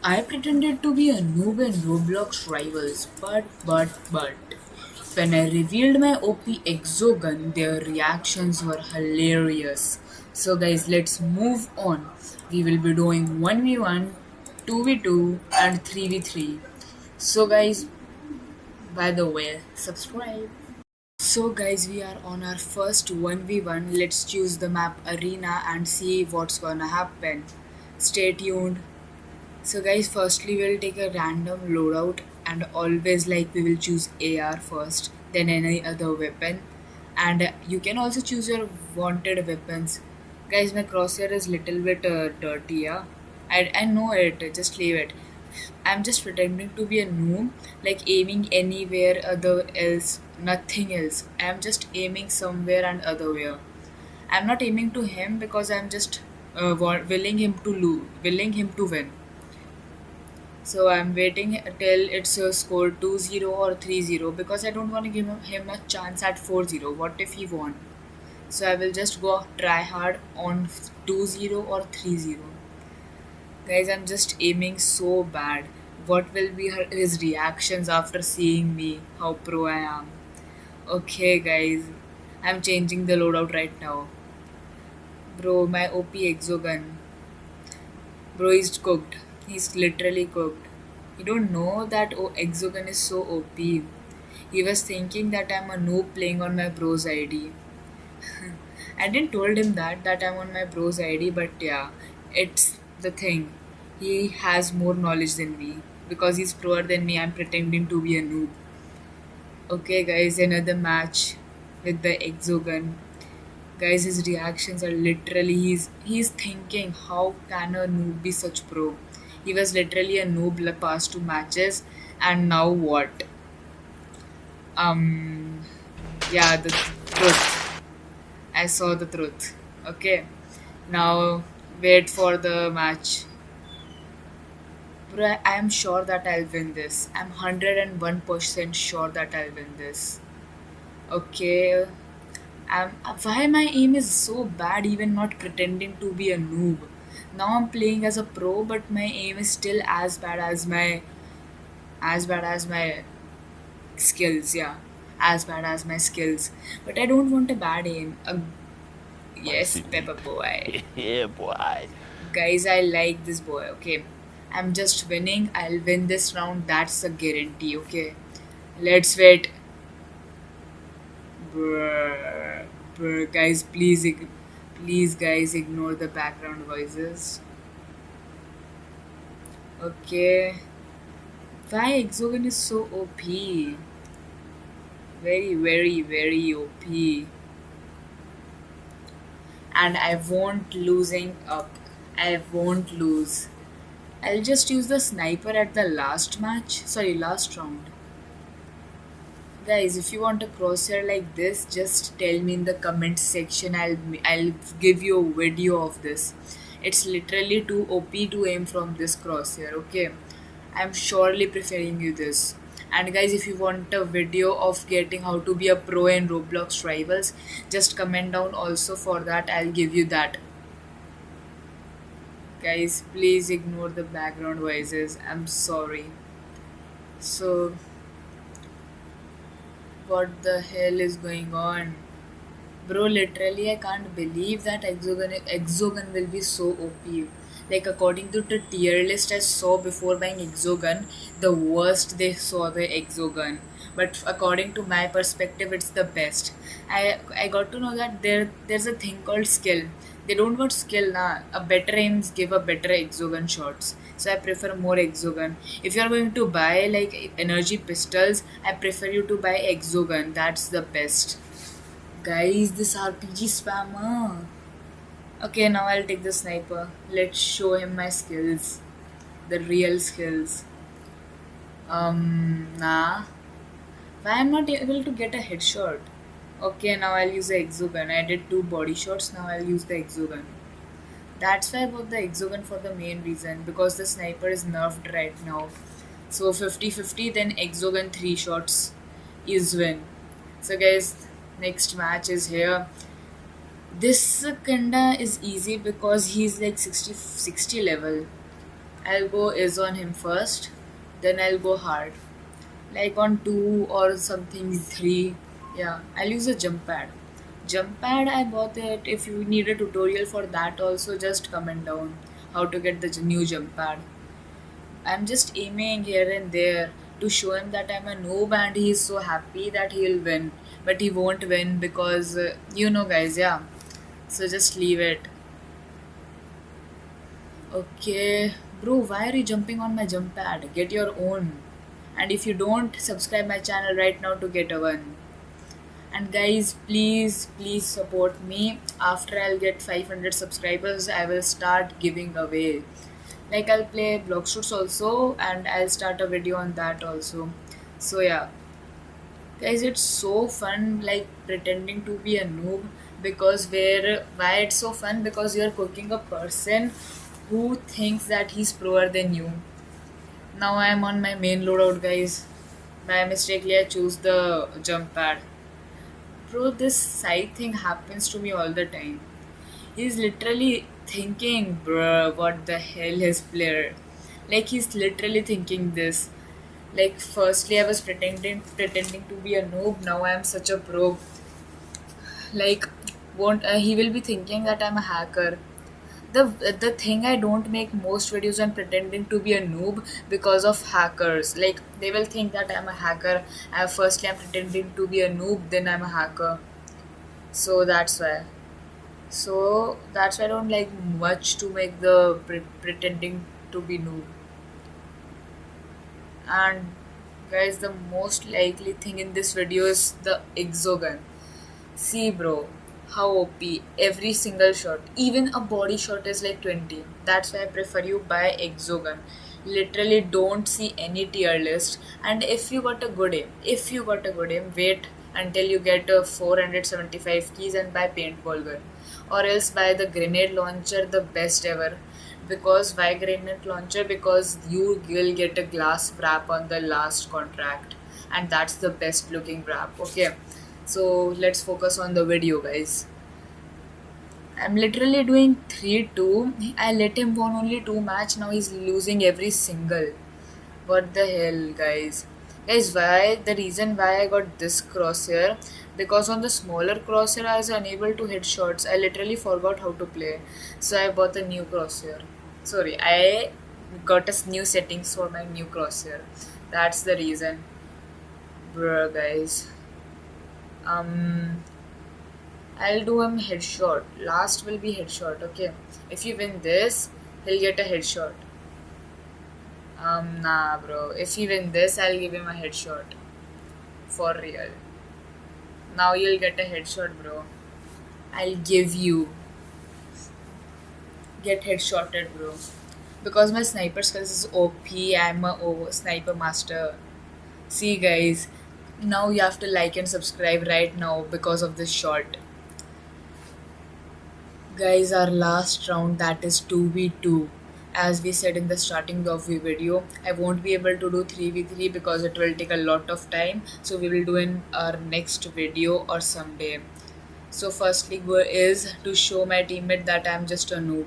I pretended to be a noob in Roblox Rivals, but when I revealed my OP Exogun, their reactions were hilarious. So guys, let's move on. We will be doing 1v1, 2v2 and 3v3. So guys, by the way, subscribe. So guys, we are on our first 1v1. Let's choose the map Arena and see what's gonna happen. Stay tuned. So guys, firstly we'll take a random loadout and always like we will choose AR first, then any other weapon. And you can also choose your wanted weapons. Guys, my crosshair is little bit dirty, yeah. I know it, just leave it. I'm just pretending to be a noob, like aiming anywhere other else, nothing else. I'm just aiming somewhere and otherwhere. I'm not aiming to him because I'm just willing him to win. So I'm waiting till it's a score 2-0 or 3-0 because I don't want to give him a chance at 4-0. What if he won? So I will just go try hard on 2-0 or 3-0. Guys, I'm just aiming so bad. What will be his reactions after seeing me? How pro I am. Okay, guys, I'm changing the loadout right now. Bro, my OP Exogun. Bro, he's cooked. He's literally cooked. You don't know that Exogun is so OP. He was thinking that I'm a noob playing on my bro's ID. I didn't told him that I'm on my bro's ID, but yeah, it's the thing. He has more knowledge than me because he's proer than me. I'm pretending to be a noob. Okay, guys, another match with the Exogun. Guys, his reactions are literally he's thinking how can a noob be such pro? He was literally a noob the past two matches, and now what? Um, yeah, the truth. I saw the truth. Okay, now wait for the match. Bro, I am sure that I'll win this. I'm 101% sure that I'll win this. Okay, why my aim is so bad, even not pretending to be a noob. Now I'm playing as a pro, but my aim is still as bad as my skills. Yeah, as bad as my skills. But I don't want a bad aim. Yes, Pepper Boy. Yeah, boy. Guys, I like this boy. Okay, I'm just winning. I'll win this round. That's a guarantee. Okay, let's wait. Bruh, bruh, guys, please, guys, ignore the background voices. Okay, why Exogen is so OP? Very, very, very OP, and I won't losing up. I won't lose. I'll just use the sniper at the last match. Sorry, last round. Guys, if you want a crosshair like this, just tell me in the comment section. I'll give you a video of this. It's literally too OP to aim from this crosshair. Okay, I'm surely preferring you this. And guys, if you want a video of getting how to be a pro in Roblox Rivals, just comment down also for that. I'll give you that. Guys, please ignore the background voices. I'm sorry. So, what the hell is going on? Bro, literally, I can't believe that Exogun will be so OP. Like, according to the tier list I saw before buying Exogun, the worst they saw the Exogun. But according to my perspective, it's the best. I got to know that there's a thing called skill. They don't got skill na. A better aims give a better Exogun shots. So I prefer more Exogun. If you're going to buy like energy pistols, I prefer you to buy Exogun. That's the best. Guys, this RPG spammer. Okay, now I'll take the sniper. Let's show him my skills. The real skills. Nah. Why I'm not able to get a headshot? Okay, now I'll use the Exogun. I did two body shots, now I'll use the Exogun. That's why I bought the Exogun for the main reason. Because the sniper is nerfed right now. So 50-50, then Exogun 3 shots is win. So guys, next match is here. This kinda is easy because he's like 60 level. I'll go is on him first, then I'll go hard. Like on 2 or something 3. Yeah, I'll use a jump pad. Jump pad, I bought it. If you need a tutorial for that, also just comment down how to get the new jump pad. I'm just aiming here and there to show him that I'm a noob and he's so happy that he'll win. But he won't win because, guys, yeah. So just leave it. Okay, bro, why are you jumping on my jump pad? Get your own. And if you don't, subscribe my channel right now to get a one. And guys, please support me. After I'll get 500 subscribers, I will start giving away. Like I'll play block shoots also, and I'll start a video on that also. So yeah, guys, it's so fun like pretending to be a noob because where why it's so fun because you're cooking a person who thinks that he's proer than you. Now I am on my main loadout, guys. By mistakenly, I choose the jump pad. Bro, this side thing happens to me all the time. He's literally thinking, bruh, what the hell is player? Like he's literally thinking this. Like firstly I was pretending to be a noob, now I am such a pro. Like won't he will be thinking that I'm a hacker. The thing I don't make most videos on pretending to be a noob because of hackers. Like they will think that I'm a hacker. Firstly I'm pretending to be a noob, then I'm a hacker. So that's why. So that's why I don't like much to make the pretending to be noob. And guys, the most likely thing in this video is the exogun. See, bro, how OP every single shot, even a body shot is like 20. That's why I prefer you buy exogun. Literally, don't see any tier list. And if you got a good aim, wait until you get a 475 keys and buy paintball gun, or else buy the grenade launcher, the best ever. Because why grenade launcher? Because you will get a glass wrap on the last contract, and that's the best looking wrap. Okay, so let's focus on the video, guys. I'm literally doing 3-2. I let him won only 2 match. Now he's losing every single. What the hell, guys? Guys, why the reason why I got this crosshair? Because on the smaller crosshair I was unable to hit shots. I literally forgot how to play, so I bought a new crosshair. Sorry, I got a new settings for my new crosshair. That's the reason, bruh, guys. Um, I'll do him headshot. Last will be headshot. Okay, if you win this, he'll get a headshot. Nah, bro. If he win this, I'll give him a headshot. For real. Now you'll get a headshot, bro. I'll give you. Get headshotted, bro. Because my sniper skills is OP, I'm a sniper master. See, guys. Now you have to like and subscribe right now because of this shot. Guys, our last round that is 2v2. As we said in the starting of the video, I won't be able to do 3v3 because it will take a lot of time. So we will do in our next video or someday. So firstly go is to show my teammate that I'm just a noob.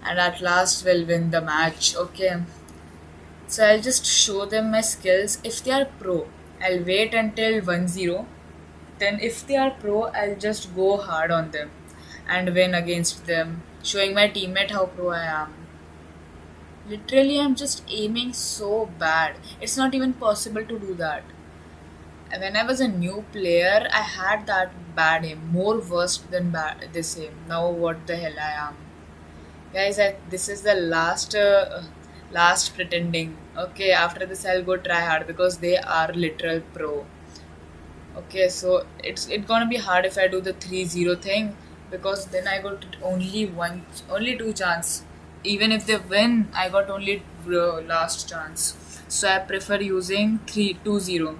And at last we'll win the match. Okay. So I'll just show them my skills. If they are pro, I'll wait until 1-0. Then if they are pro, I'll just go hard on them and win against them, showing my teammate how pro I am. Literally, I'm just aiming so bad. It's not even possible to do that. When I was a new player, I had that bad aim, more worst than this aim. Now what the hell I am, guys? This is the last pretending. Okay, after this I'll go try hard because they are literal pro. Okay, so it's gonna be hard if I do the 3-0 thing because then I got only two chance. Even if they win, I got only last chance. So I prefer using 3-2-0.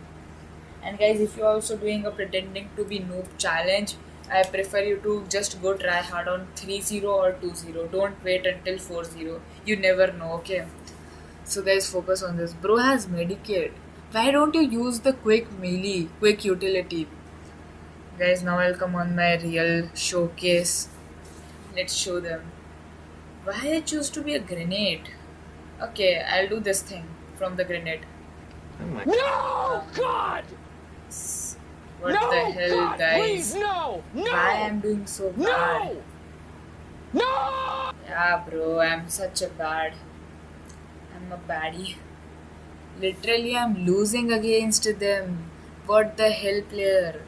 And guys, if you're also doing a pretending to be noob challenge, I prefer you to just go try hard on 3-0 or 2-0. Don't wait until 4-0. You never know, okay? So guys, focus on this. Bro has Medicaid. Why don't you use the quick melee, quick utility? Guys, now I'll come on my real showcase. Let's show them. Why I choose to be a grenade? Okay, I'll do this thing from the grenade. Oh my. No, God! S- What the No, hell, God, please, guys? no! Why No! I'm doing so bad? No! No! Yeah, bro, I'm such a bad. I'm a baddie. Literally, I'm losing against them. What the hell, player?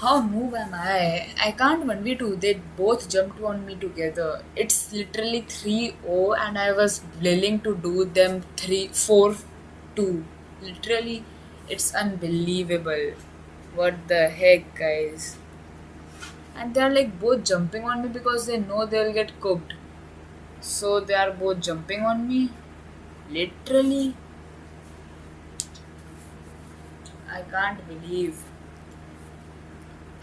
How noob am I? I can't 1v2. They both jumped on me together. It's literally 3-0, and I was willing to do them 3-4-2. Literally, it's unbelievable. What the heck, guys? And they're like both jumping on me because they know they'll get cooked. So they are both jumping on me. Literally, I can't believe.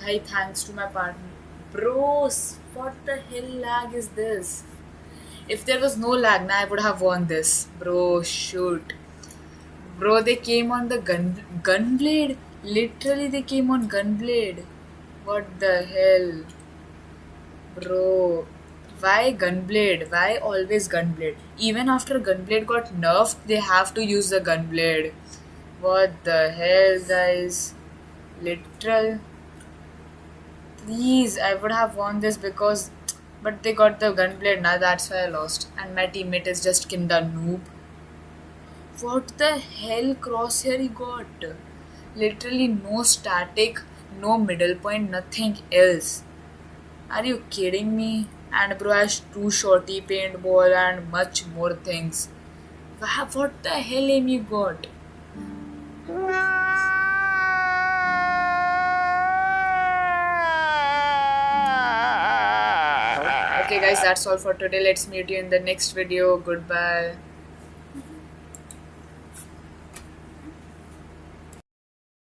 Hi, thanks to my partner. Bros, what the hell lag is this? If there was no lag, now I would have won this. Bro, shoot. Bro, they came on the gunblade. Literally, they came on gunblade. What the hell? Bro, why gunblade? Why always gunblade? Even after gunblade got nerfed, they have to use the gunblade. What the hell, guys? Literal. Please, I would have won this because. But they got the gunblade now, that's why I lost. And my teammate is just Kinda noob. What the hell crosshair he got? Literally no static, no middle point, nothing else. Are you kidding me? And bro has two shorty paintball and much more things. What the hell aim you got? Okay guys, that's all for today. Let's meet you in the next video. Goodbye.